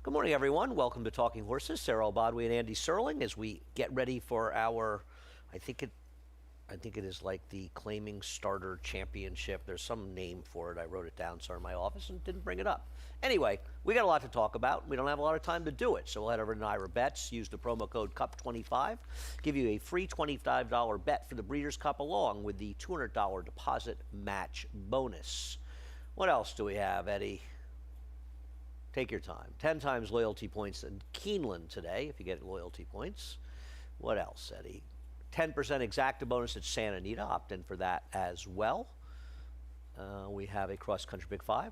Good morning, everyone. Welcome to Talking Horses. Sarah Albadwi and Andy Serling as we get ready for our, I think it is like the Claiming Starter Championship. There's some name for it. I wrote it down, sorry, in my office and didn't bring it up. Anyway, we got a lot to talk about. We don't have a lot of time to do it, so we'll head over to NYRA Bets. Use the promo code CUP25. Give you a free $25 bet for the Breeders' Cup along with the $200 deposit match bonus. What else do we have, Eddie? Take your time. 10 times loyalty points in Keeneland today, if you get loyalty points. What else, Eddie? 10% exacta bonus at Santa Anita. Opt in for that as well. We have a cross-country Big Five.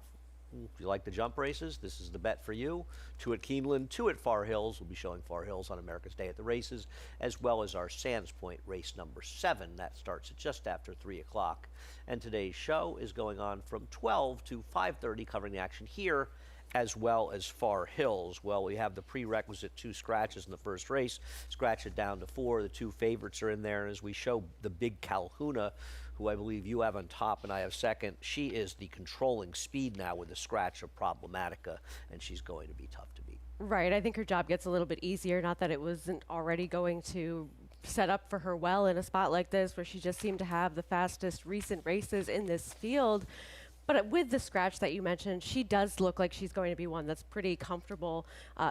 If you like the jump races, this is the bet for you. 2 at Keeneland, 2 at Far Hills. We'll be showing Far Hills on America's Day at the Races, as well as our Sands Point race number 7. That starts at just after 3 o'clock. And today's show is going on from 12 to 5:30, covering the action here as well as Far Hills. Well, we have the prerequisite 2 scratches in the first race. Scratch it down to 4. The 2 favorites are in there. And as we show the Big Calhouna, who I believe you have on top and I have second, she is the controlling speed now with the scratch of Problematica, and she's going to be tough to beat. Right. I think her job gets a little bit easier. Not that it wasn't already going to set up for her well in a spot like this, where she just seemed to have the fastest recent races in this field. But with the scratch that you mentioned, she does look like she's going to be one that's pretty comfortable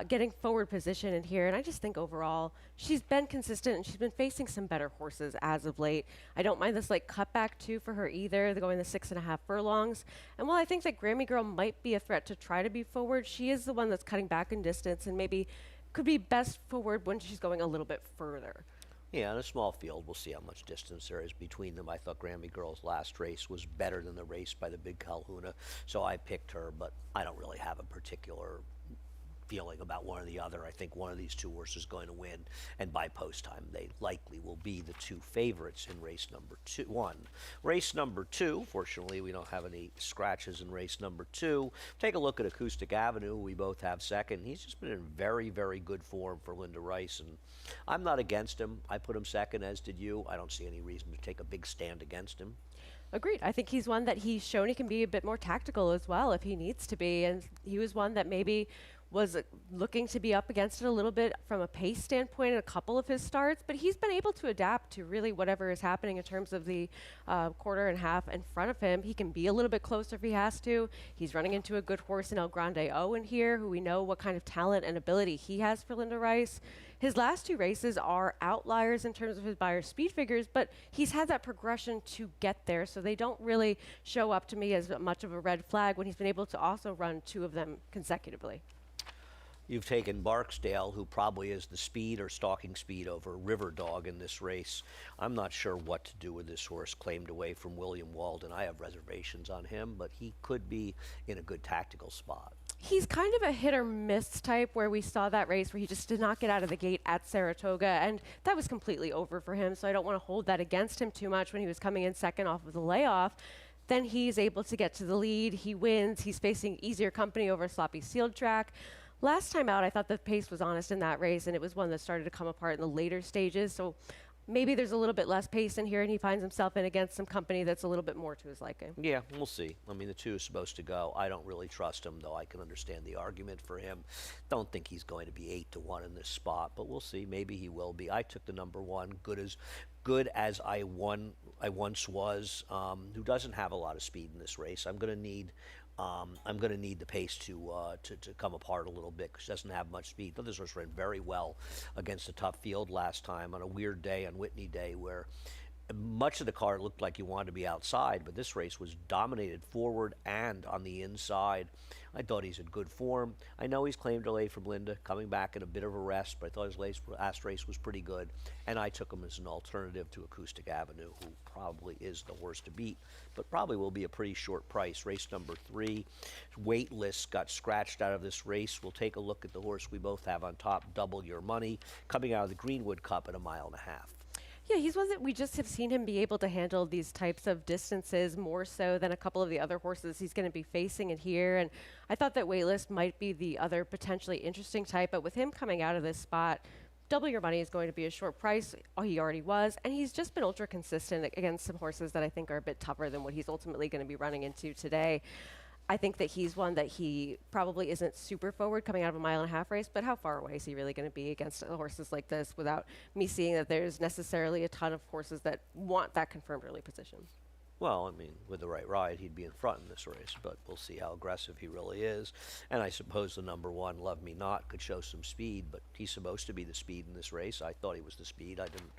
getting forward position in here. And I just think overall, she's been consistent and she's been facing some better horses as of late. I don't mind this like cutback too for her either. They're going the 6.5 furlongs. And while I think that Grammy Girl might be a threat to try to be forward, she is the one that's cutting back in distance and maybe could be best forward when she's going a little bit further. Yeah, in a small field, we'll see how much distance there is between them. I thought Grammy Girl's last race was better than the race by the Big Calhouna, so I picked her, but I don't really have a particular feeling about one or the other. I think one of these 2 horses is going to win, and by post time, they likely will be the 2 favorites in race number 1. Race number 2, fortunately, we don't have any scratches in race number 2. Take a look at Acoustic Avenue. We both have second. He's just been in very, very good form for Linda Rice, and I'm not against him. I put him second, as did you. I don't see any reason to take a big stand against him. Agreed. I think he's one that he's shown he can be a bit more tactical as well if he needs to be, and he was one that maybe was looking to be up against it a little bit from a pace standpoint in a couple of his starts, but he's been able to adapt to really whatever is happening in terms of the quarter and half in front of him. He can be a little bit closer if he has to. He's running into a good horse in El Grande Owen here, who we know what kind of talent and ability he has for Linda Rice. His last 2 races are outliers in terms of his Beyer speed figures, but he's had that progression to get there, so they don't really show up to me as much of a red flag when he's been able to also run 2 of them consecutively. You've taken Barksdale, who probably is the speed or stalking speed over River Dog in this race. I'm not sure what to do with this horse claimed away from William Walden. I have reservations on him, but he could be in a good tactical spot. He's kind of a hit or miss type, where we saw that race where he just did not get out of the gate at Saratoga, and that was completely over for him, so I don't want to hold that against him too much when he was coming in second off of the layoff. Then he's able to get to the lead, he wins, he's facing easier company over a sloppy sealed track. Last time out, I thought the pace was honest in that race, and it was one that started to come apart in the later stages, so maybe there's a little bit less pace in here, and he finds himself in against some company that's a little bit more to his liking. Yeah, we'll see. I mean, the 2 is supposed to go. I don't really trust him, though I can understand the argument for him. Don't think he's going to be 8-1 in this spot, but we'll see. Maybe he will be. I took the number 1, good as I once was, who doesn't have a lot of speed in this race. I'm going to need the pace to come apart a little bit because she doesn't have much speed. But this horse ran very well against a tough field last time on a weird day, on Whitney Day, where much of the card looked like you wanted to be outside, but this race was dominated forward and on the inside. I thought he's in good form. I know he's claimed delay from Linda, coming back in a bit of a rest, but I thought his last race was pretty good, and I took him as an alternative to Acoustic Avenue, who probably is the horse to beat, but probably will be a pretty short price. Race number 3, Weightless got scratched out of this race. We'll take a look at the horse we both have on top, Double Your Money, coming out of the Greenwood Cup at 1.5 miles. Yeah, he's one that we just have seen him be able to handle these types of distances more so than a couple of the other horses he's going to be facing in here. And I thought that Weightless might be the other potentially interesting type, but with him coming out of this spot, Double Your Money is going to be a short price. He already was, and he's just been ultra consistent against some horses that I think are a bit tougher than what he's ultimately going to be running into today. I think that he's one that he probably isn't super forward coming out of a 1.5 mile race, but how far away is he really going to be against horses like this without me seeing that there's necessarily a ton of horses that want that confirmed early position? Well, I mean, with the right ride, he'd be in front in this race, but we'll see how aggressive he really is. And I suppose the number one, Love Me Not, could show some speed, but he's supposed to be the speed in this race. I thought he was the speed. I didn't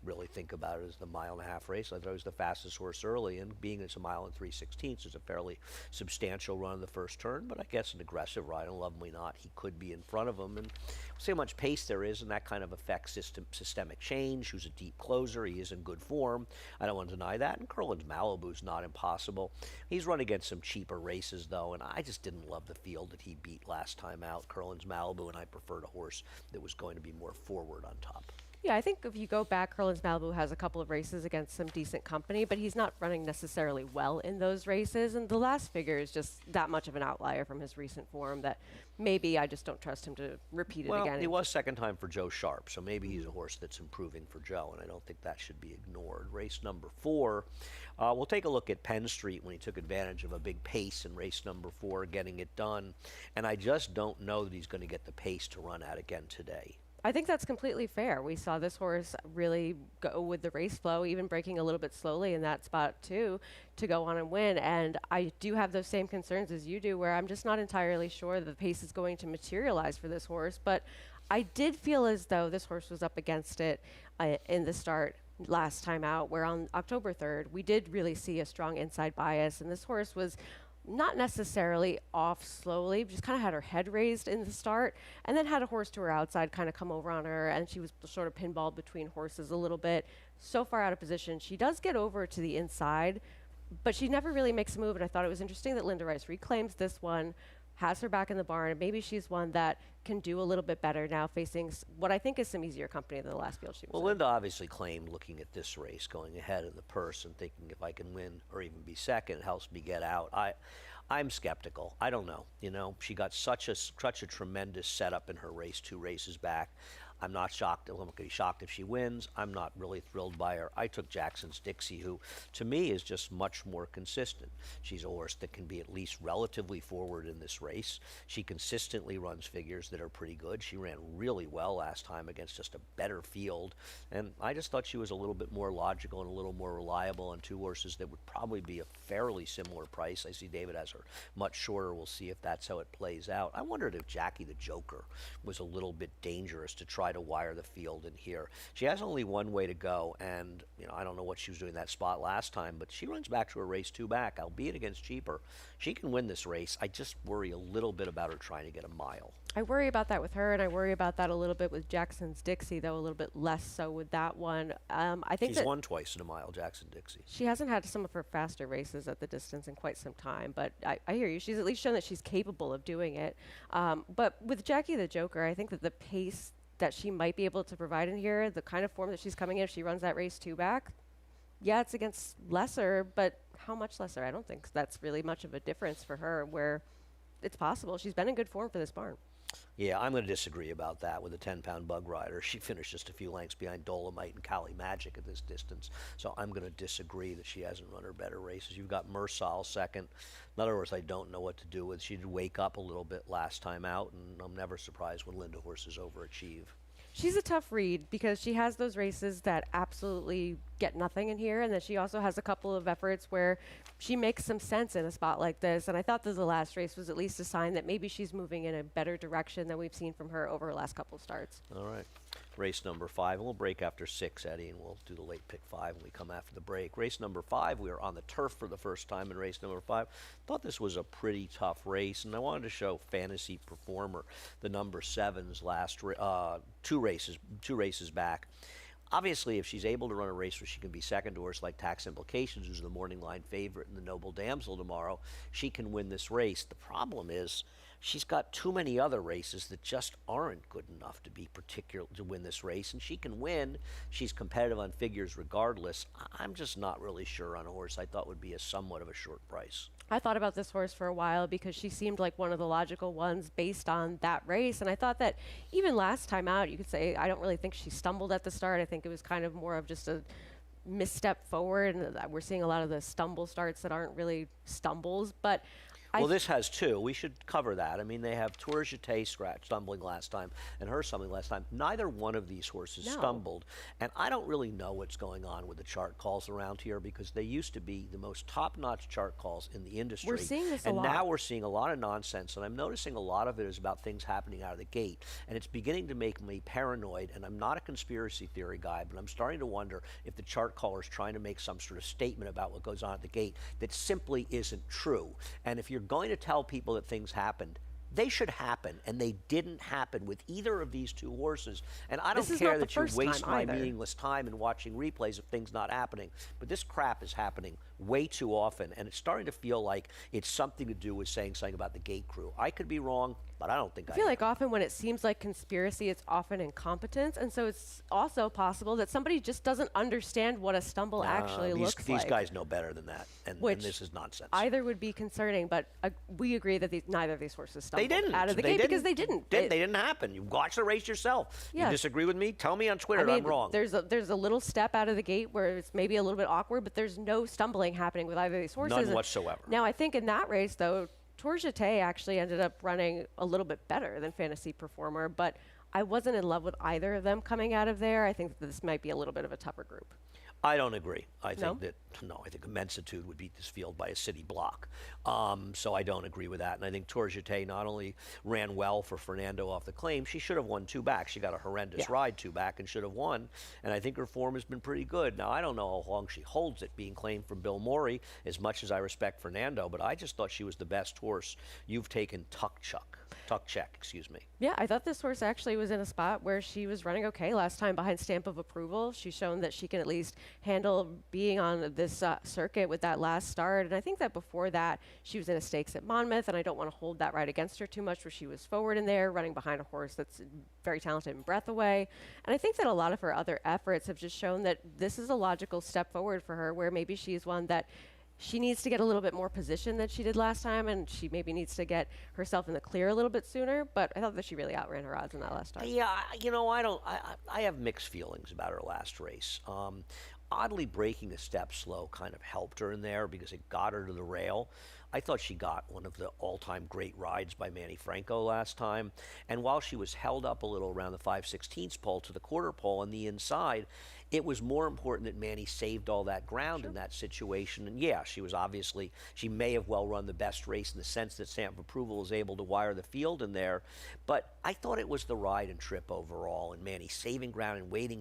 really think about it as the 1.5 mile race. I thought he was the fastest horse early, and being it's a 1 3/16 is a fairly substantial run in the first turn, but I guess an aggressive ride on Love Me Not, he could be in front of him. And we'll see how much pace there is, and that kind of affects systemic change. Who's a deep closer. He is in good form. I don't want to deny that. And Curlin's Malibu's not impossible. He's run against some cheaper races, though, and I just didn't love the field that he beat last time out, Curlin's Malibu, and I preferred a horse that was going to be more forward on top. Yeah, I think if you go back, Curlin's Malibu has a couple of races against some decent company, but he's not running necessarily well in those races. And the last figure is just that much of an outlier from his recent form that maybe I just don't trust him to repeat it again. He was second time for Joe Sharp, so maybe he's a horse that's improving for Joe, and I don't think that should be ignored. Race number 4, we'll take a look at Penn Street when he took advantage of a big pace in race number 4, getting it done. And I just don't know that he's going to get the pace to run at again today. I think that's completely fair. We saw this horse really go with the race flow, even breaking a little bit slowly in that spot too, to go on and win. And I do have those same concerns as you do, where I'm just not entirely sure that the pace is going to materialize for this horse. But I did feel as though this horse was up against it in the start last time out, where on October 3rd, we did really see a strong inside bias, and this horse was not necessarily off slowly, just kind of had her head raised in the start, and then had a horse to her outside kind of come over on her, and she was sort of pinballed between horses a little bit. So far out of position. She does get over to the inside, but she never really makes a move, and I thought it was interesting that Linda Rice reclaims this one, has her back in the barn, and maybe she's one that can do a little bit better now facing what I think is some easier company than the last field she was Well, in. Linda obviously claimed looking at this race, going ahead in the purse and thinking if I can win or even be second, it helps me get out. I'm skeptical. I don't know. You know, she got such a tremendous setup in her race 2 races back. I'm not shocked. I'm going to be shocked if she wins. I'm not really thrilled by her. I took Jackson's Dixie, who to me is just much more consistent. She's a horse that can be at least relatively forward in this race. She consistently runs figures that are pretty good. She ran really well last time against just a better field. And I just thought she was a little bit more logical and a little more reliable on 2 horses that would probably be a fairly similar price. I see David has her much shorter. We'll see if that's how it plays out. I wondered if Jackie the Joker was a little bit dangerous to try to wire the field in here. She has only one way to go, and you know, I don't know what she was doing in that spot last time, but she runs back to a race 2 back, albeit against cheaper. She can win this race. I just worry a little bit about her trying to get a mile. I worry about that with her, and I worry about that a little bit with Jackson's Dixie, though a little bit less so with that one. I think She's that won twice in a mile, Jackson Dixie. she hasn't had some of her faster races at the distance in quite some time, but I hear you. She's at least shown that she's capable of doing it. But with Jackie the Joker, I think that the pace that she might be able to provide in here, the kind of form that she's coming in if she runs that race 2 back, yeah, it's against lesser, but how much lesser? I don't think that's really much of a difference for her, where it's possible. She's been in good form for this barn. Yeah, I'm going to disagree about that with the 10-pound bug rider. She finished just a few lengths behind Dolomite and Cali Magic at this distance. So I'm going to disagree that she hasn't run her better races. You've got Mersal second. In other words, I don't know what to do with. She did wake up a little bit last time out, and I'm never surprised when Linda horses overachieve. She's a tough read because she has those races that absolutely get nothing in here, and then she also has a couple of efforts where she makes some sense in a spot like this. And I thought that the last race was at least a sign that maybe she's moving in a better direction than we've seen from her over her last couple of starts. All right. Race number 5, and we'll break after 6, Eddie, and we'll do the late pick 5 when we come after the break. Race number 5, we are on the turf for the first time in race number 5. Thought this was a pretty tough race, and I wanted to show Fantasy Performer, the number 7's last 2 races back. Obviously, if she's able to run a race where she can be second to a horse like Tax Implications, who's the morning line favorite in the Noble Damsel tomorrow, she can win this race. The problem is she's got too many other races that just aren't good enough to be particular to win this race, and she can win. She's competitive on figures regardless. I'm just not really sure on a horse I thought would be a somewhat of a short price. I thought about this horse for a while because she seemed like one of the logical ones based on that race. And I thought that even last time out, you could say, I don't really think she stumbled at the start. I think it was kind of more of just a misstep forward. And we're seeing a lot of the stumble starts that aren't really stumbles. But Well, this has two. We should cover that. I mean, they have Tour Jeté stumbling last time and her stumbling last time. Neither one of these horses No. stumbled. And I don't really know what's going on with the chart calls around here because they used to be the most top-notch chart calls in the industry. We're seeing this a and lot. now we're seeing a lot of nonsense. And I'm noticing a lot of it is about things happening out of the gate. And it's beginning to make me paranoid. And I'm not a conspiracy theory guy, but I'm starting to wonder if the chart caller is trying to make some sort of statement about what goes on at the gate that simply isn't true. And if you're going to tell people that things happened, they should happen, and they didn't happen with either of these two horses. And I don't This is care not the that you first waste time my either. meaningless time in watching replays of things not happening, but this crap is happening way too often, and it's starting to feel like it's something to do with saying something about the gate crew. I could be wrong, but I don't think I feel like often when it seems like conspiracy, it's often incompetence, and so it's also possible that somebody just doesn't understand what a stumble actually looks these like. guys know better than that, and this is nonsense. Either would be concerning, but we agree that neither of these horses stumbled They didn't out of the gate because they didn't. They didn't happen. You watch the race yourself. Yeah. You disagree with me? Tell me on Twitter I'm wrong. There's a little step out of the gate where it's maybe a little bit awkward, but there's no stumbling happening with either of these horses. None whatsoever. Now, I think in that race, though, Tour Jeté actually ended up running a little bit better than Fantasy Performer, but I wasn't in love with either of them coming out of there. I think that this might be a little bit of a tougher group. I don't agree. I think No? I think Immensitude would beat this field by a city block. So I don't agree with that. And I think Tour Jeté not only ran well for Fernando off the claim, she should have won two back. She got a horrendous ride two back and should have won. And I think her form has been pretty good. Now, I don't know how long she holds it being claimed from Bill Morey, as much as I respect Fernando, but I just thought she was the best horse you've taken tuck check, excuse me. Yeah, I thought this horse actually was in a spot where she was running okay last time behind Stamp of Approval. She's shown that she can at least handle being on this circuit with that last start. And I think that before that, she was in a stakes at Monmouth, and I don't want to hold that right against her too much, where she was forward in there, running behind a horse that's very talented in Breath Away. And I think that a lot of her other efforts have just shown that this is a logical step forward for her, where maybe she's one that she needs to get a little bit more position than she did last time, and she maybe needs to get herself in the clear a little bit sooner. But I thought that she really outran her odds in that last start. Yeah, I have mixed feelings about her last race. Oddly, breaking a step slow kind of helped her in there because it got her to the rail. I thought she got one of the all-time great rides by Manny Franco last time. And while she was held up a little around the 5/16 pole to the quarter pole on the inside, it was more important that Manny saved all that ground in that situation. And yeah, she may have well run the best race in the sense that Stamp of Approval was able to wire the field in there. But I thought it was the ride and trip overall, and Manny saving ground and waiting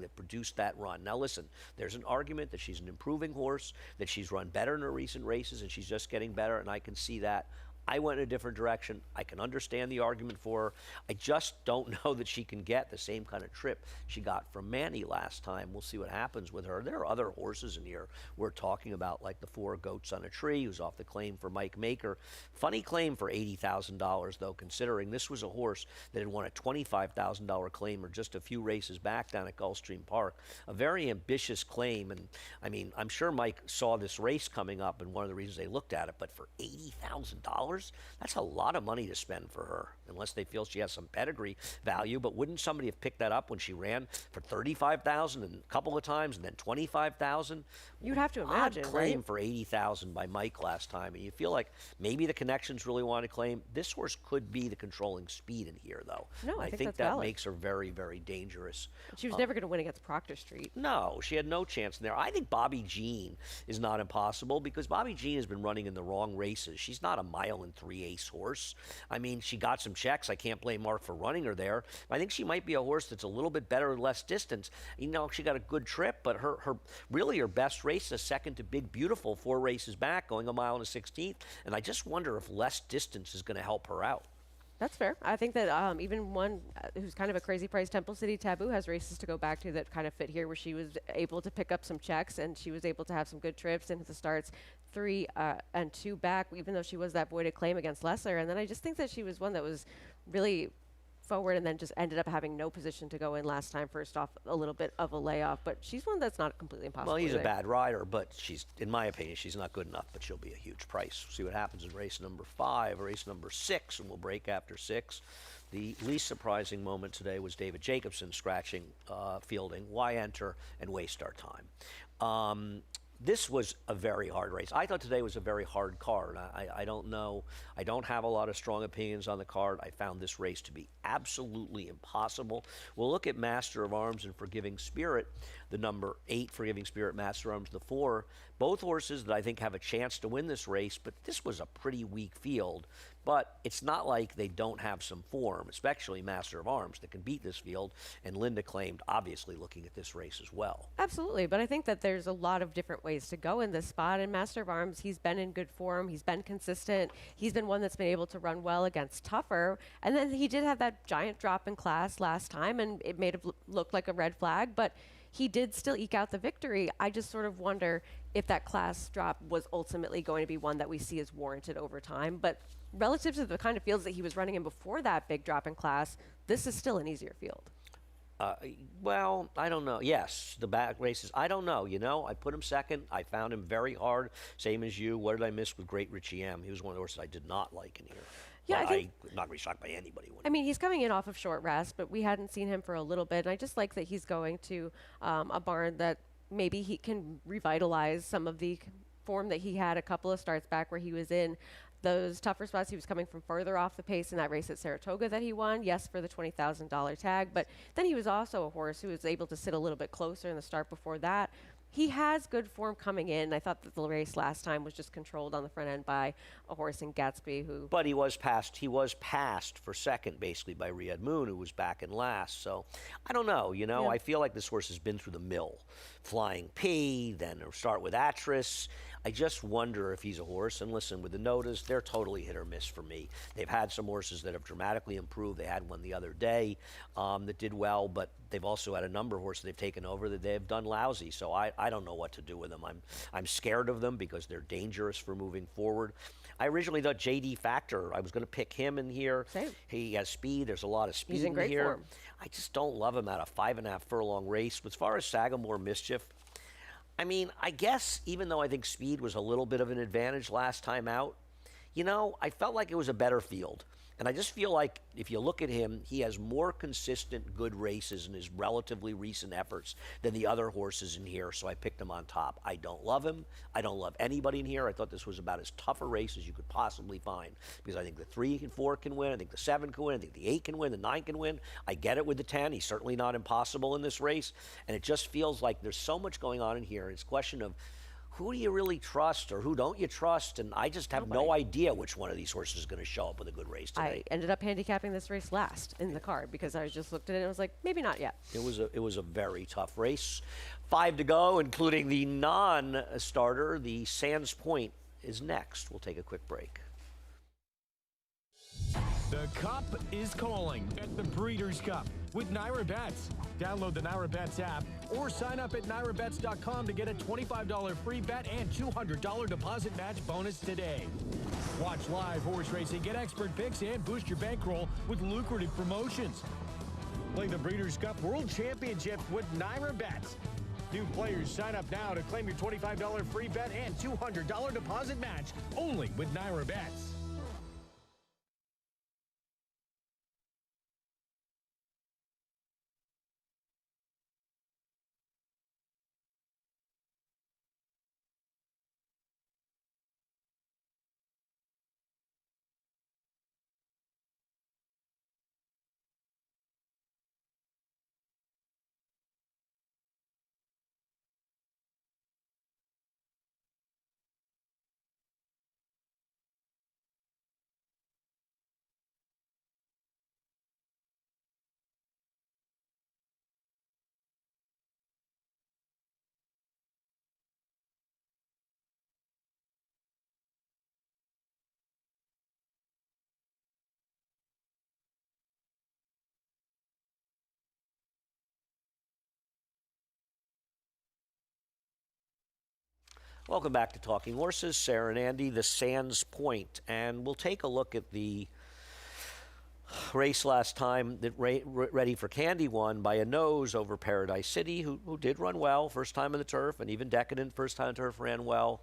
that produced that run. Now listen, there's an argument that she's an improving horse, that she's run better in her recent races, and she's just getting better, and I can see that. I went in a different direction. I can understand the argument for her. I just don't know that she can get the same kind of trip she got from Manny last time. We'll see what happens with her. There are other horses in here we're talking about, like the Four Goats on a Tree, who's off the claim for Mike Maker. Funny claim for $80,000, though, considering this was a horse that had won a $25,000 claim or just a few races back down at Gulfstream Park. A very ambitious claim, and I mean, I'm sure Mike saw this race coming up, and one of the reasons they looked at it, but for $80,000, that's a lot of money to spend for her, unless they feel she has some pedigree value. But wouldn't somebody have picked that up when she ran for $35,000 and a couple of times and then $25,000? You'd have to imagine, Odd claim right? for $80,000 by Mike last time, and you feel like maybe the connections really want to claim. This horse could be the controlling speed in here, though. No, I And think think that's that valid. makes her very, very dangerous. She was never going to win against Proctor Street. No, she had no chance in there. I think Bobby Jean is not impossible because Bobby Jean has been running in the wrong races. She's not a 1.3 horse. I mean, she got some checks. I can't blame Mark for running her there. I think she might be a horse that's a little bit better with less distance. You know, she got a good trip, but her best race is second to Big Beautiful 4 races back, going 1 mile and a 16th. And I just wonder if less distance is going to help her out. That's fair. I think that even one who's kind of a crazy price, Temple City Taboo, has races to go back to that kind of fit here, where she was able to pick up some checks and she was able to have some good trips into the starts 3 and 2 back, even though she was that voided claim against Lesser. And then I just think that she was one that was really forward and then just ended up having no position to go in last time. First off, a little bit of a layoff, but she's one that's not completely impossible. Well, he's either. a bad rider, but she's, in my opinion, she's not good enough, but she'll be a huge price. See what happens in race number 5, race number 6, and we'll break after 6. The least surprising moment today was David Jacobson scratching fielding. Why enter and waste our time? This was a very hard race. I thought today was a very hard card. I don't know. I don't have a lot of strong opinions on the card. I found this race to be absolutely impossible. We'll look at Master of Arms and Forgiving Spirit, the number 8 Forgiving Spirit, Master of Arms the 4. Both horses that I think have a chance to win this race, but this was a pretty weak field. But it's not like they don't have some form, especially Master of Arms, that can beat this field. And Linda Claimed, obviously, looking at this race as well. Absolutely, but I think that there's a lot of different ways to go in this spot. And Master of Arms, he's been in good form. He's been consistent. He's been one that's been able to run well against tougher. And then he did have that giant drop in class last time, and it made it look like a red flag. But he did still eke out the victory. I just sort of wonder if that class drop was ultimately going to be one that we see as warranted over time. But relative to the kind of fields that he was running in before that big drop in class, this is still an easier field. Well, I don't know. Yes, the back races. I don't know. You know, I put him second. I found him very hard. Same as you. What did I miss with Great Richie M? He was one of the horses I did not like in here. Yeah, But I think, I'm not really shocked by anybody winning. I mean, he's coming in off of short rest, but we hadn't seen him for a little bit. And I just like that he's going to a barn that maybe he can revitalize some of the form that he had a couple of starts back where he was in those tougher spots. He was coming from further off the pace in that race at Saratoga that he won, yes, for the $20,000 tag, but then he was also a horse who was able to sit a little bit closer in the start before that. He has good form coming in. I thought that the race last time was just controlled on the front end by a horse in Gatsby who... But he was passed. He was passed for second, basically, by Riyadh Moon, who was back in last. So I don't know. You know, Yeah. I feel like this horse has been through the mill. Flying P, then start with Atris. I just wonder if he's a horse. And listen, with the Nodas, they're totally hit or miss for me. They've had some horses that have dramatically improved. They had one the other day that did well, but they've also had a number of horses they've taken over that they have done lousy. So I don't know what to do with them. I'm scared of them because they're dangerous for moving forward. I originally thought J.D. Factor, I was going to pick him in here. Same. He has speed. There's a lot of speed He's in great here. form. I just don't love him at a 5.5 furlong race. As far as Sagamore Mischief, I mean, I guess even though I think speed was a little bit of an advantage last time out, you know, I felt like it was a better field. And I just feel like if you look at him, he has more consistent good races in his relatively recent efforts than the other horses in here, so I picked him on top. I don't love him. I don't love anybody in here. I thought this was about as tough a race as you could possibly find because I think the 3 and 4 can win. I think the 7 can win. I think the 8 can win. The 9 can win. I get it with the 10. He's certainly not impossible in this race. And it just feels like there's so much going on in here. It's a question of who do you really trust or who don't you trust? And I just have no idea which one of these horses is going to show up with a good race today. I ended up handicapping this race last in the card because I just looked at it and was like, maybe not yet. It was a very tough race. 5 to go, including the non-starter. The Sands Point is next. We'll take a quick break. The Cup is calling at the Breeders' Cup with Naira Bets. Download the Naira Bets app or sign up at nairabets.com to get a $25 free bet and $200 deposit match bonus today. Watch live horse racing, get expert picks, and boost your bankroll with lucrative promotions. Play the Breeders' Cup World Championship with Naira Bets. New players sign up now to claim your $25 free bet and $200 deposit match only with Naira Bets. Welcome back to Talking Horses. Sarah and Andy, the Sands Point. And we'll take a look at the race last time that Ready for Candy won by a nose over Paradise City, who did run well, first time on the turf, and even Decadent, first time on the turf, ran well.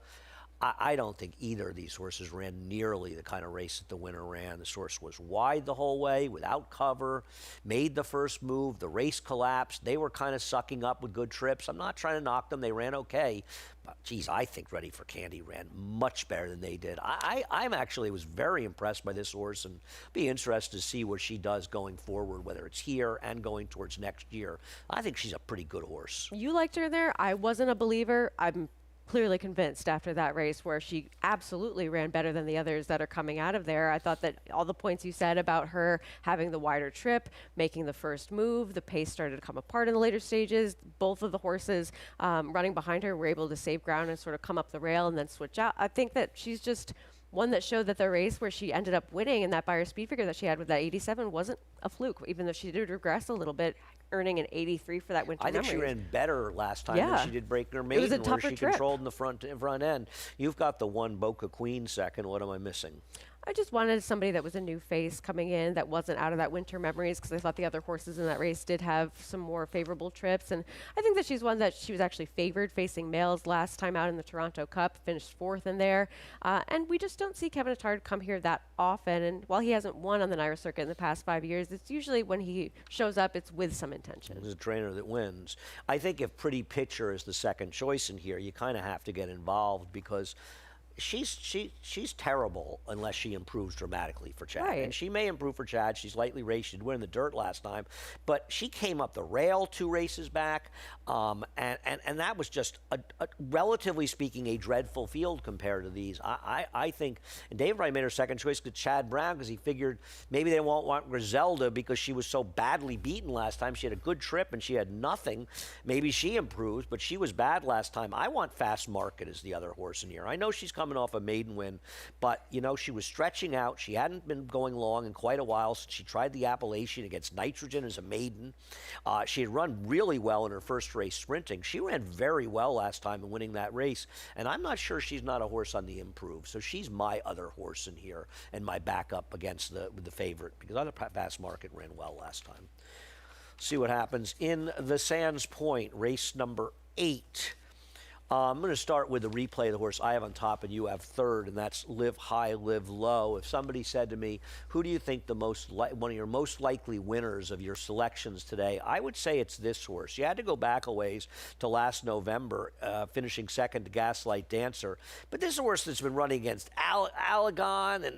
I don't think either of these horses ran nearly the kind of race that the winner ran. This horse was wide the whole way, without cover, made the first move, the race collapsed. They were kind of sucking up with good trips. I'm not trying to knock them. They ran okay. But, geez, I think Ready for Candy ran much better than they did. I'm actually was very impressed by this horse and be interested to see what she does going forward, whether it's here and going towards next year. I think she's a pretty good horse. You liked her there. I wasn't a believer. I'm clearly convinced after that race where she absolutely ran better than the others that are coming out of there. I thought that all the points you said about her having the wider trip, making the first move, the pace started to come apart in the later stages. Both of the horses running behind her were able to save ground and sort of come up the rail and then switch out. I think that she's just one that showed that the race where she ended up winning and that Beyer speed figure that she had with that 87 wasn't a fluke, even though she did regress a little bit, earning an 83 for that winter. I think she ran better last time Yeah. than she did breaking her It was maiden, a where tougher she trip. controlled in the front end. You've got the one Boca Queen second. What am I missing? I just wanted somebody that was a new face coming in that wasn't out of that winter memories, because I thought the other horses in that race did have some more favorable trips. And I think that she's one that she was actually favored facing males last time out in the Toronto Cup, finished fourth in there. And we just don't see Kevin Attard come here that often. And while he hasn't won on the NYRA circuit in the past 5 years, it's usually when he shows up, it's with some intention. There's a trainer that wins. I think if Pretty Picture is the second choice in here, you kind of have to get involved because she's terrible unless she improves dramatically for Chad. Right. And she may improve for Chad. She's lightly raced. She did win in the dirt last time. But she came up the rail 2 races back. And that was just, a relatively speaking, a dreadful field compared to these. I think, and David Wright made her second choice to Chad Brown because he figured maybe they won't want Griselda because she was so badly beaten last time. She had a good trip and she had nothing. Maybe she improves, but she was bad last time. I want Fast Market as the other horse in here. I know she's coming off a maiden win, but, you know, she was stretching out. She hadn't been going long in quite a while since she tried the Appalachian against Nitrogen as a maiden. She had run really well in her first race sprinting. She ran very well last time in winning that race, and I'm not sure she's not a horse on the improve. So she's my other horse in here and my backup against the favorite, because other Fast Market ran well last time. See what happens in the Sands Point, race number 8. I'm going to start with the replay of the horse I have on top and you have third, and that's Live High, Live Low. If somebody said to me, who do you think one of your most likely winners of your selections today, I would say it's this horse. You had to go back a ways to last November, finishing second to Gaslight Dancer. But this horse that's been running against Allegan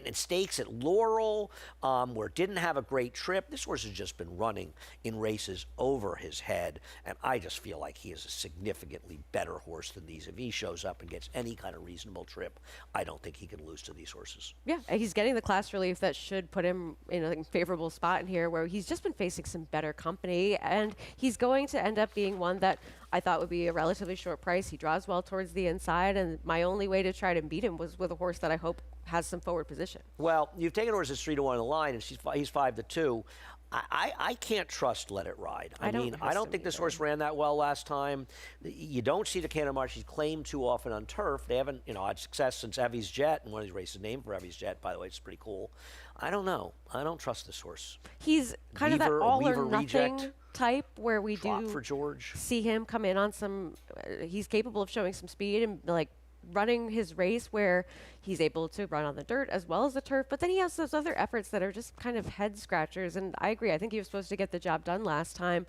and stakes at Laurel, where it didn't have a great trip. This horse has just been running in races over his head, and I just feel like he is a significantly better horse than these. If he shows up and gets any kind of reasonable trip, I don't think he can lose to these horses. Yeah, he's getting the class relief that should put him in a favorable spot in here, where he's just been facing some better company, and he's going to end up being one that I thought would be a relatively short price. He draws well towards the inside, and my only way to try to beat him was with a horse that I hope has some forward position. Well, you've taken a horse that's 3-1 on the line, and he's 5-2. I can't trust Let It Ride. I don't think this horse ran that well last time. You don't see the Canada March. He's claimed too often on turf. They haven't, had success since Evie's Jet, and one of these races named for Evie's Jet, by the way. It's pretty cool. I don't know. I don't trust this horse. He's kind of that all or nothing type where we Trot for George. See him come in on some. He's capable of showing some speed and running his race where he's able to run on the dirt as well as the turf, but then he has those other efforts that are just kind of head scratchers, and I agree. I think he was supposed to get the job done last time.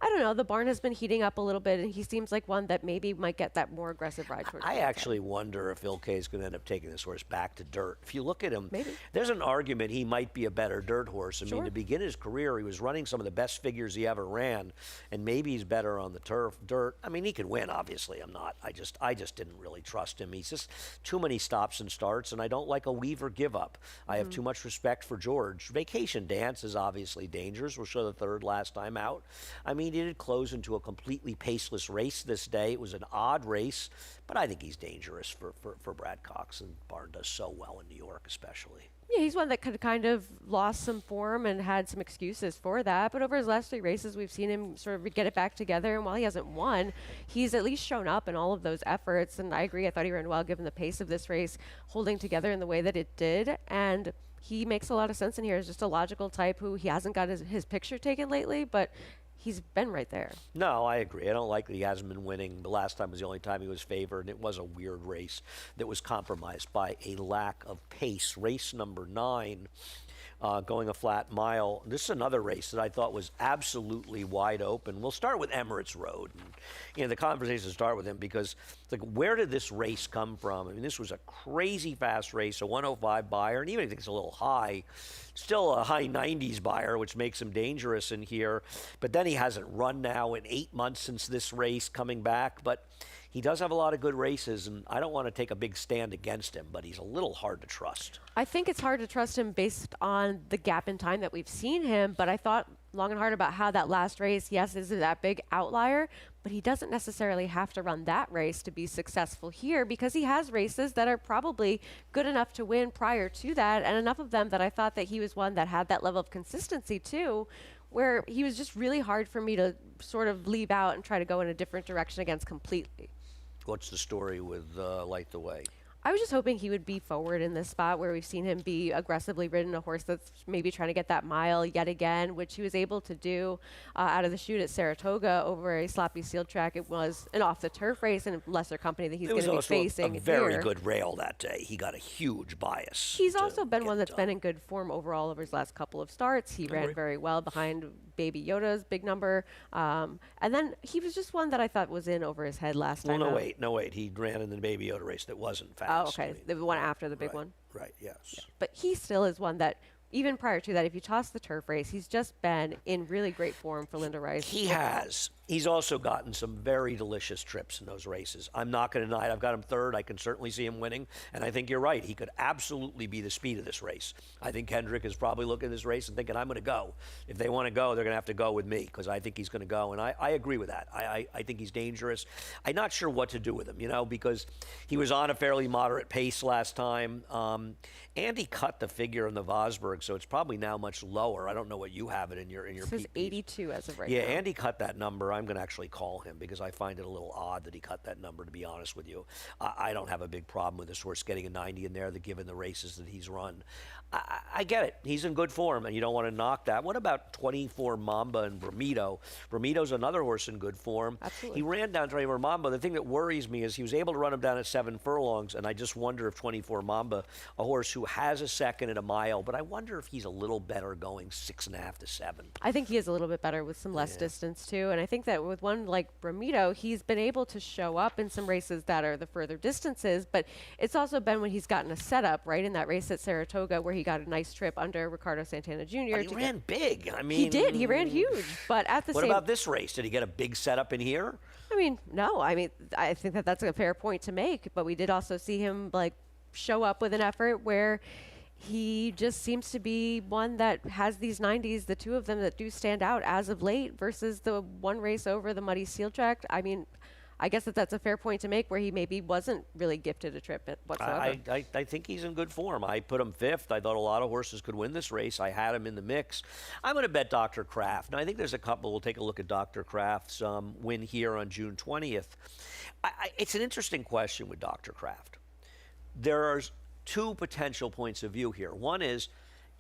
I don't know. The barn has been heating up a little bit, and he seems like one that maybe might get that more aggressive ride towards the outside. actually wonder if Ilke is going to end up taking this horse back to dirt. If you look at him, Maybe. There's an argument he might be a better dirt horse. I Sure. mean, to begin his career, he was running some of the best figures he ever ran, and maybe he's better on the turf, dirt. I mean, he could win, obviously. I'm not. I just didn't really trust him. He's just too many stops and starts, and I don't like a Weaver give up. I have too much respect for George. Vacation Dance is obviously dangerous. We'll show the third last time out. I mean, he did close into a completely paceless race this day. It was an odd race, but I think he's dangerous for Brad Cox, and Barn does so well in New York especially. Yeah, he's one that could kind of lost some form and had some excuses for that. But over his last 3 races, we've seen him sort of get it back together. And while he hasn't won, he's at least shown up in all of those efforts. And I agree. I thought he ran well given the pace of this race, holding together in the way that it did. And he makes a lot of sense in here. He's just a logical type who he hasn't got his picture taken lately, but he's been right there. No, I agree. I don't like that he hasn't been winning. The last time was the only time he was favored, and it was a weird race that was compromised by a lack of pace. Race number 9, going a flat mile. This is another race that I thought was absolutely wide open. We'll start with Emirates Road. And, the conversation start with him because, where did this race come from? I mean, this was a crazy fast race, a 105 buyer, and even if it's a little high, still a high 90s buyer, which makes him dangerous in here. But then he hasn't run now in 8 months since this race coming back. But he does have a lot of good races, and I don't want to take a big stand against him, but he's a little hard to trust. I think it's hard to trust him based on the gap in time that we've seen him, but I thought long and hard about how that last race, yes, is that big outlier, but he doesn't necessarily have to run that race to be successful here because he has races that are probably good enough to win prior to that, and enough of them that I thought that he was one that had that level of consistency too, where he was just really hard for me to sort of leave out and try to go in a different direction against completely. What's the story with Light the Way? I was just hoping he would be forward in this spot where we've seen him be aggressively ridden, a horse that's maybe trying to get that mile yet again, which he was able to do out of the chute at Saratoga over a sloppy seal track. It was an off-the-turf race and lesser company that he's going to be facing a very here. good rail that day. He got a huge bias. He's also been one that's been in good form overall over his last couple of starts. He ran very well behind Baby Yoda's big number. And then he was just one that I thought was in over his head last time. No, wait. He ran in the Baby Yoda race that wasn't fast. Oh, okay. The one after the big one? Right, yes. Yeah. But he still is one that, even prior to that, if you toss the turf race, he's just been in really great form for Linda Rice. He has. He's also gotten some very delicious trips in those races. I'm not going to deny it. I've got him third. I can certainly see him winning. And I think you're right. He could absolutely be the speed of this race. I think Hendrick is probably looking at this race and thinking, I'm going to go. If they want to go, they're going to have to go with me because I think he's going to go. And I agree with that. I think he's dangerous. I'm not sure what to do with him, because he was on a fairly moderate pace last time. Andy cut the figure in the Vosburg, so it's probably now much lower. I don't know what you have it in your It says PPs. 82 as of right Yeah, now. Andy cut that number. I'm going to actually call him because I find it a little odd that he cut that number, to be honest with you. I don't have a big problem with this horse getting a 90 in there, given the races that he's run. I get it. He's in good form, and you don't want to knock that. What about 24 Mamba and Bramido? Bramido's another horse in good form. Absolutely. He ran down 24 Mamba. The thing that worries me is he was able to run him down at 7 furlongs, and I just wonder if 24 Mamba, a horse who has a second at a mile, but I wonder if he's a little better going 6.5 to 7. I think he is a little bit better with some less distance too, and I think that with one like Bramido, he's been able to show up in some races that are the further distances, but it's also been when he's gotten a setup, right, in that race at Saratoga where he got a nice trip under Ricardo Santana Jr. But he ran big. I mean, he did. He ran huge, but at the What same about this race? Did he get a big setup in here? I mean, no. I mean, I think that that's a fair point to make, but we did also see him show up with an effort where he just seems to be one that has these 90s, the two of them that do stand out as of late versus the one race over the muddy seal track. I mean, I guess that's a fair point to make where he maybe wasn't really gifted a trip whatsoever. I think he's in good form. I put him 5th. I thought a lot of horses could win this race. I had him in the mix. I'm going to bet Dr. Kraft. Now, I think there's a couple. We'll take a look at Dr. Kraft's win here on June 20th. It's an interesting question with Dr. Kraft. There's 2 potential points of view here. One is,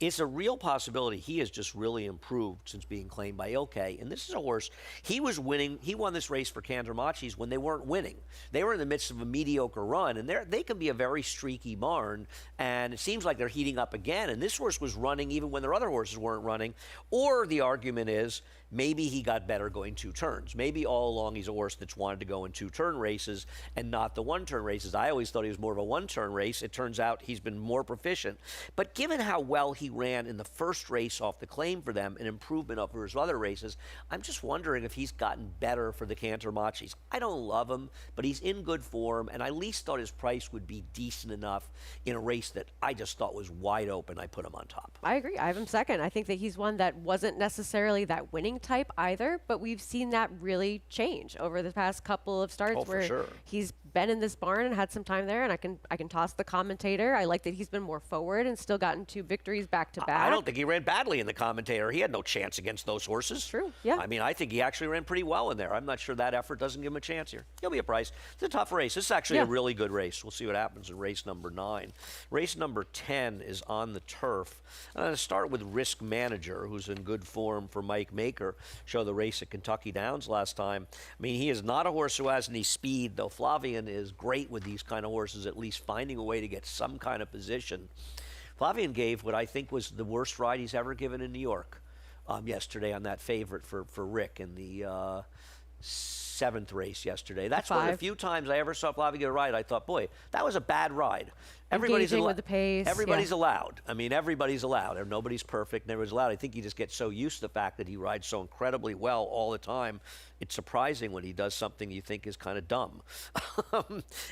it's a real possibility he has just really improved since being claimed by Ilkay. And this is a horse, he was winning, he won this race for Cantermachis when they weren't winning. They were in the midst of a mediocre run, and they can be a very streaky barn, and it seems like they're heating up again. And this horse was running even when their other horses weren't running. Or the argument is, maybe he got better going 2 turns. Maybe all along he's a horse that's wanted to go in 2-turn races and not the 1-turn races. I always thought he was more of a 1-turn race. It turns out he's been more proficient. But given how well he ran in the first race off the claim for them, an improvement over his other races, I'm just wondering if he's gotten better for the Cantermachis. I don't love him, but he's in good form, and I at least thought his price would be decent enough in a race that I just thought was wide open. I put him on top. I agree. I have him second. I think that he's one that wasn't necessarily that winning type either, but we've seen that really change over the past couple of starts Oh, for where sure. he's been in this barn and had some time there, and I can toss the commentator. I like that he's been more forward and still gotten 2 victories back to back. I don't think he ran badly in the commentator. He had no chance against those horses. True, yeah. I mean, I think he actually ran pretty well in there. I'm not sure that effort doesn't give him a chance here. He'll be a price. It's a tough race. This is actually a really good race. We'll see what happens in race number 9. Race number 10 is on the turf. I'm going to start with Risk Manager, who's in good form for Mike Maker. Showed the race at Kentucky Downs last time. I mean, he is not a horse who has any speed, though Flavien is great with these kind of horses, at least finding a way to get some kind of position. Flavien gave what I think was the worst ride he's ever given in New York yesterday on that favorite for Rick in the 7th race yesterday. That's one of the few times I ever saw Flavien get a ride. I thought, boy, that was a bad ride. Engaging with the pace. Everybody's allowed. I mean, everybody's allowed. Nobody's perfect. Nobody's allowed. I think he just gets so used to the fact that he rides so incredibly well all the time. It's surprising when he does something you think is kind of dumb.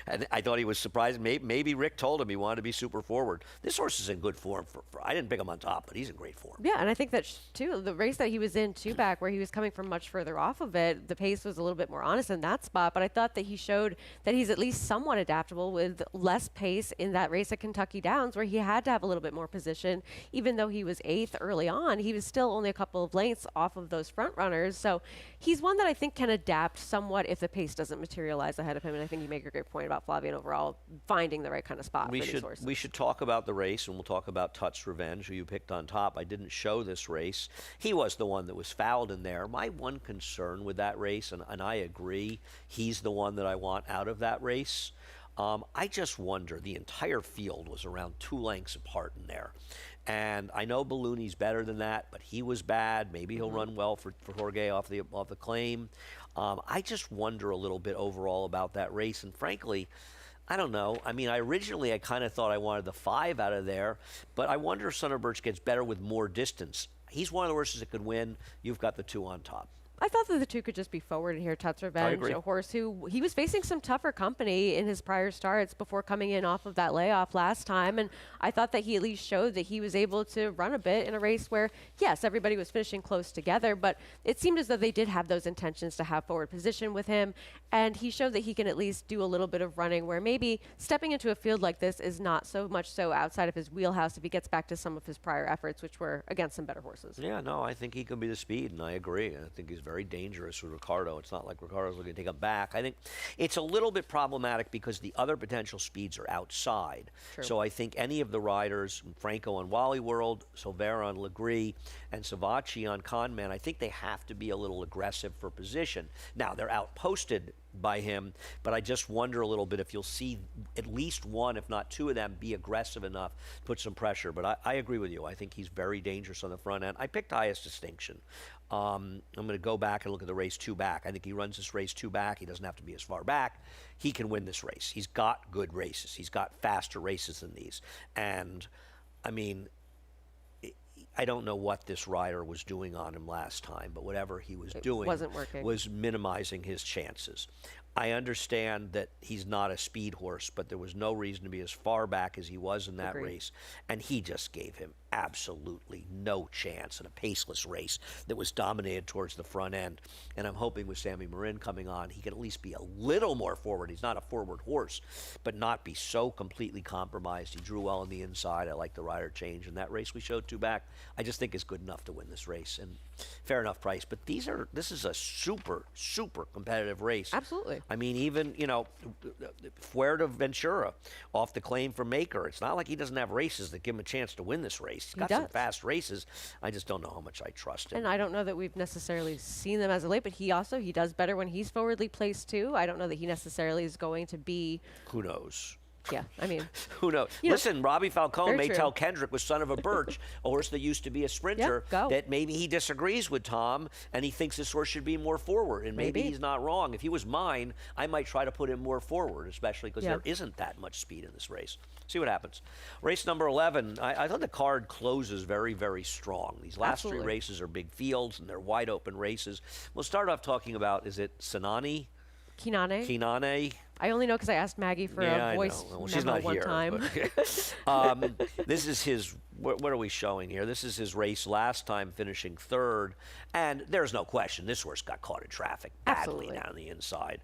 And I thought he was surprised. Maybe Rick told him he wanted to be super forward. This horse is in good form. I didn't pick him on top, but he's in great form. Yeah, and I think that, too, the race that he was in, 2 back, where he was coming from much further off of it, the pace was a little bit more honest in that spot. But I thought that he showed that he's at least somewhat adaptable with less pace in that race at Kentucky Downs, where he had to have a little bit more position. Even though he was 8th early on, he was still only a couple of lengths off of those front runners. So he's one that I think can adapt somewhat if the pace doesn't materialize ahead of him. And I think you make a great point about Flavien overall finding the right kind of spot for these horses. We should talk about the race, and we'll talk about Tut's Revenge, who you picked on top. I didn't show this race. He was the one that was fouled in there. My one concern with that race, and I agree, he's the one that I want out of that race. I just wonder, the entire field was around 2 lengths apart in there. And I know Belluni's better than that, but he was bad. Maybe he'll run well for Jorge off the claim. I just wonder a little bit overall about that race. And frankly, I don't know. I mean, originally I kind of thought I wanted the 5 out of there, but I wonder if Son of Birch gets better with more distance. He's one of the horses that could win. You've got the 2 on top. I thought that the 2 could just be forward in here. Tut's Revenge, a horse who he was facing some tougher company in his prior starts before coming in off of that layoff last time. And I thought that he at least showed that he was able to run a bit in a race where, yes, everybody was finishing close together, but it seemed as though they did have those intentions to have forward position with him. And he showed that he can at least do a little bit of running where maybe stepping into a field like this is not so much so outside of his wheelhouse if he gets back to some of his prior efforts, which were against some better horses. Yeah, no, I think he can be the speed, and I agree. I think he's very dangerous with Ricardo. It's not like Ricardo's looking to take him back. I think it's a little bit problematic because the other potential speeds are outside. True. So I think any of the riders, Franco on Wally World, Silvera on Legree, and Savacci on Conman, I think they have to be a little aggressive for position. Now, they're outposted by him, but I just wonder a little bit if you'll see at least 1, if not 2 of them be aggressive enough to put some pressure. But I agree with you. I think he's very dangerous on the front end. I picked Highest Distinction. I'm going to go back and look at the race 2 back. I think he runs this race 2 back. He doesn't have to be as far back. He can win this race. He's got good races. He's got faster races than these. And, I mean, I don't know what this rider was doing on him last time, but whatever he was doing wasn't working. Was minimizing his chances. I understand that he's not a speed horse, but there was no reason to be as far back as he was in that race. And he just gave him absolutely no chance in a paceless race that was dominated towards the front end. And I'm hoping with Sammy Marin coming on, he can at least be a little more forward. He's not a forward horse, but not be so completely compromised. He drew well on the inside. I like the rider change. And that race we showed 2 back, I just think is good enough to win this race. And fair enough price. But this is a super, super competitive race. Absolutely. I mean, even, Fuerteventura off the claim for Maker. It's not like he doesn't have races that give him a chance to win this race. He's got some fast races. I just don't know how much I trust him. And I don't know that we've necessarily seen them as of late, but he does better when he's forwardly placed too. I don't know that he necessarily is going to be. Who knows? Yeah, I mean. Who knows? Listen, Robbie Falcone may tell Kendrick with Son of a Birch, a horse that used to be a sprinter, that maybe he disagrees with Tom and he thinks this horse should be more forward. And maybe he's not wrong. If he was mine, I might try to put him more forward, especially because there isn't that much speed in this race. See what happens. Race number 11, I thought the card closes very, very strong. These last 3 races are big fields and they're wide open races. We'll start off talking about, is it Sinani? Kinane. Kinane. I only know because I asked Maggie for a voice I know. Well, memo she's not one here. time. This is his. What are we showing here? This is his race last time, finishing third. And there's no question this horse got caught in traffic badly Absolutely. down the inside.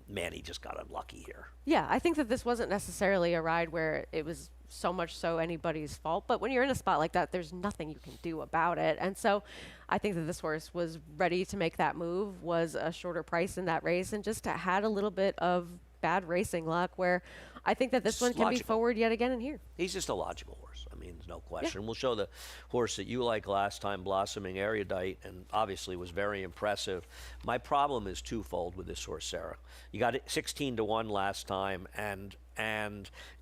Manny just got unlucky here. Yeah, I think that this wasn't necessarily a ride where it was so much so anybody's fault, but when you're in a spot like that, there's nothing you can do about it. And so I think that this horse was ready to make that move, was a shorter price in that race, and just had a little bit of bad racing luck where I think that this It's one can be logical. forward yet again in here. He's just a logical horse. I mean, there's no question. We'll show the horse that you like last time, Blossoming Erudite, and obviously was very impressive. My problem is twofold with this horse, Sarah. You got it 16 to 1 last time and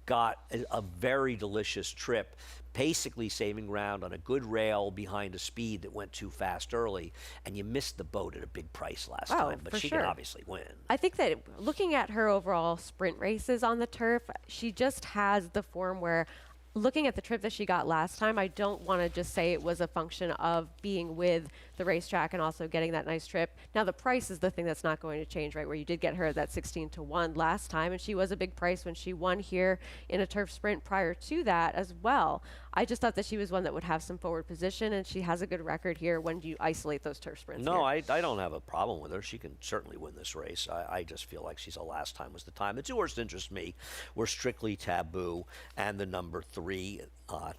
got a very delicious trip, basically saving ground on a good rail behind a speed that went too fast early, and you missed the boat at a big price last Oh, time, but for she sure. can obviously win. I think that looking at her overall sprint races on the turf, she just has the form where, looking at the trip that she got last time, I don't want to just say it was a function of being with the racetrack and also getting that nice trip. Now, the price is the thing that's not going to change, right? Where you did get her at that 16 to 1 last time, and she was a big price when she won here in a turf sprint prior to that as well. I just thought that she was one that would have some forward position, and she has a good record here when you isolate those turf sprints. No, here. I don't have a problem with her. She can certainly win this race. I just feel like she's a last time was the time. The two horses that interest me were Strictly Taboo and the number 3,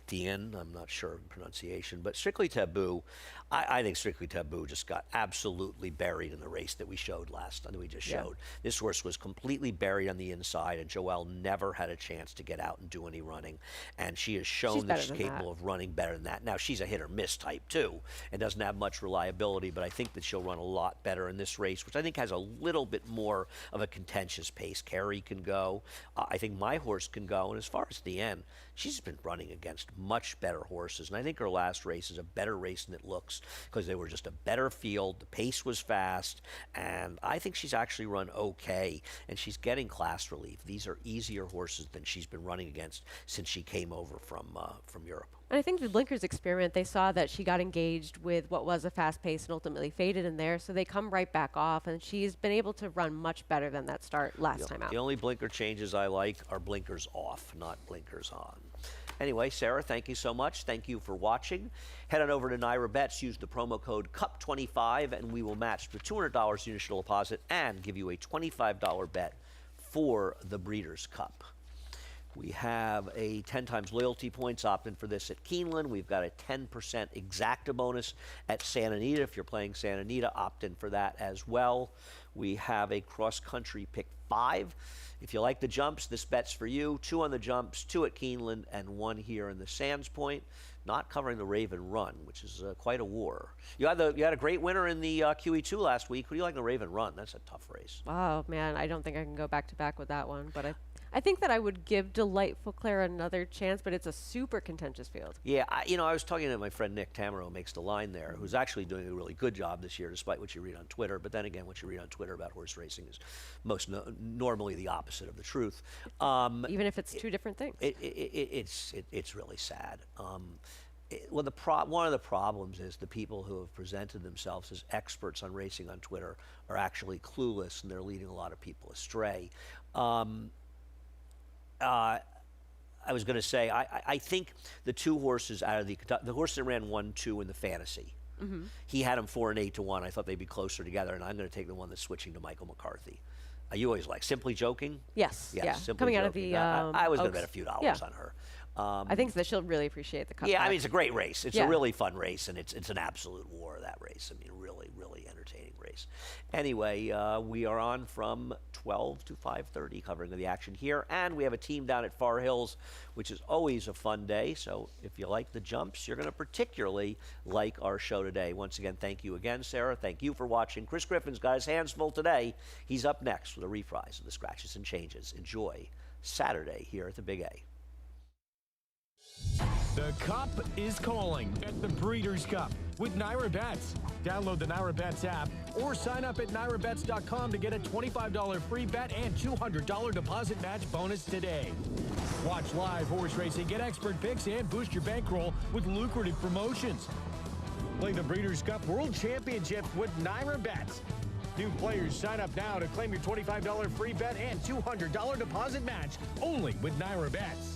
Tien. I'm not sure of pronunciation, but Strictly Taboo, I think Strictly Taboo just got absolutely buried in the race that we showed last time, that we just showed. This horse was completely buried on the inside, and Joelle never had a chance to get out and do any running. And she has shown She's that better she's than capable of running better than that. Now, she's a hit or miss type too, and doesn't have much reliability, but I think that she'll run a lot better in this race, which I think has a little bit more of a contentious pace. Carey can go. I think my horse can go, and as far as the end, she's been running against much better horses, and I think her last race is a better race than it looks because they were just a better field. The pace was fast, and I think she's actually run okay, and she's getting class relief. These are easier horses than she's been running against since she came over from Europe. And I think the Blinkers experiment, they saw that she got engaged with what was a fast pace and ultimately faded in there. So they come right back off, and she's been able to run much better than that start last time out. The only blinker changes I like are blinkers off, not blinkers on. Anyway, Sarah, thank you so much. Thank you for watching. Head on over to Naira Bets, use the promo code CUP25, and we will match the $200 initial deposit and give you a $25 bet for the Breeders' Cup. We have a 10 times loyalty points opt-in for this at Keeneland. We've got a 10% exacta bonus at Santa Anita. If you're playing Santa Anita, opt in for that as well. We have a cross-country pick 5. If you like the jumps, this bet's for you. 2 on the jumps, 2 at Keeneland, and 1 here in the Sands Point. Not covering the Raven Run, which is quite a war. You had a great winner in the QE2 last week. Who do you like in the Raven Run? That's a tough race. Oh, man, I don't think I can go back to back with that one. But I think that I would give Delightful Claire another chance, but it's a super contentious field. Yeah, I was talking to my friend Nick Tamaro, who makes the line there, who's actually doing a really good job this year, despite what you read on Twitter. But then again, what you read on Twitter about horse racing is normally the opposite of the truth. Even if it's two different things. It's really sad. One of the problems is the people who have presented themselves as experts on racing on Twitter are actually clueless, and they're leading a lot of people astray. I was going to say, I think the 2 horses out of the horse that ran 1-2 in the fantasy, he had them 4 and 8 to 1. I thought they'd be closer together, and I'm going to take the one that's switching to Michael McCarthy. You always like Simply Joking? Yes, yeah. Simply Coming out of Joking. the I was going to Oaks. bet a few dollars Yeah. on her. I think that she'll really appreciate the cut. Yeah, I mean, it's a great race. It's Yeah. a really fun race, and it's an absolute war, that race. I mean, really, really entertaining race. Anyway, we are on from 12 to 5:30 covering the action here, and we have a team down at Far Hills, which is always a fun day. So if you like the jumps, you're going to particularly like our show today. Once again, thank you again, Sarah. Thank you for watching. Chris Griffin's got his hands full today. He's up next with a reprise of the Scratches and Changes. Enjoy Saturday here at the Big A. The Cup is calling at the Breeders' Cup with Naira Bets. Download the Naira Bets app or sign up at NairaBets.com to get a $25 free bet and $200 deposit match bonus today. Watch live horse racing, get expert picks, and boost your bankroll with lucrative promotions. Play the Breeders' Cup World Championship with Naira Bets. New players sign up now to claim your $25 free bet and $200 deposit match only with Naira Bets.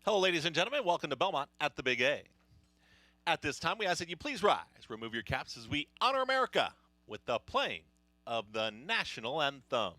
Hello, ladies and gentlemen. Welcome to Belmont at the Big A. At this time, we ask that you please rise, remove your caps as we honor America with the playing of the national anthem.